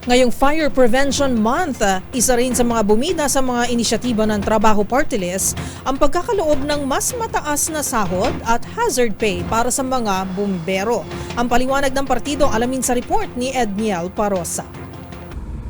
Ngayong Fire Prevention Month, isa rin sa mga bumida sa mga inisyatiba ng Trabaho Party List ang pagkakaloob ng mas mataas na sahod at hazard pay para sa mga bumbero. Ang paliwanag ng partido alamin sa report ni Edniel Parosa.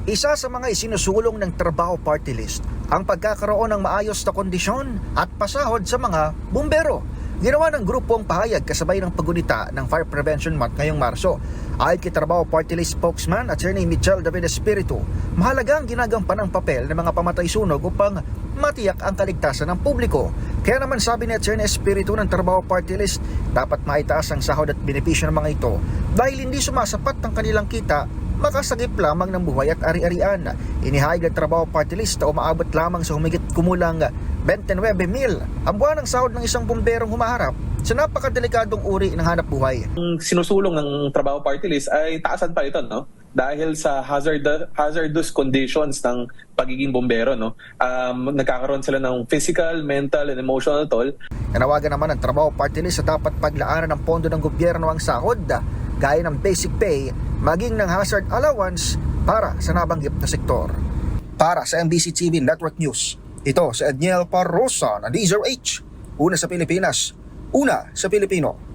Isa sa mga isinusulong ng Trabaho Party List ang pagkakaroon ng maayos na kondisyon at pasahod sa mga bumbero. Ginawa ng grupo ang pahayag kasabay ng paggunita ng Fire Prevention Month ngayong Marso. Ayon kay Trabaho Party List spokesman Attorney Michelle David Espiritu, mahalaga ang ginagampan ng papel ng mga pamatay sunog upang matiyak ang kaligtasan ng publiko. Kaya naman sabi ni Attorney Espiritu ng Trabaho Party List, dapat maitaas ang sahod at benepisyo ng mga ito dahil hindi sumasapat ang kanilang kita, makasagip lamang ng buhay at ari-arian. Inihayag ng Trabaho Party List na umaabot lamang sa humigit kumulang 29,000 ang buwan ng sahod ng isang bumberong humaharap sa napakadelikadong uri ng hanap buhay. Ang sinusulong ng Trabaho Party List ay taasan pa ito, no? Dahil sa hazardous conditions ng pagiging bombero, no? Nagkakaroon sila ng physical, mental, and emotional toll. Nanawagan naman ng Trabaho Party List sa dapat paglaanan ng pondo ng gobyerno ang sahod, gaya ng basic pay, maging ng hazard allowance para sa nabanggit na sektor. Para sa MBC TV Network News, ito si Edniel Parosa ng DZRH. Una sa Pilipinas, una sa Pilipino.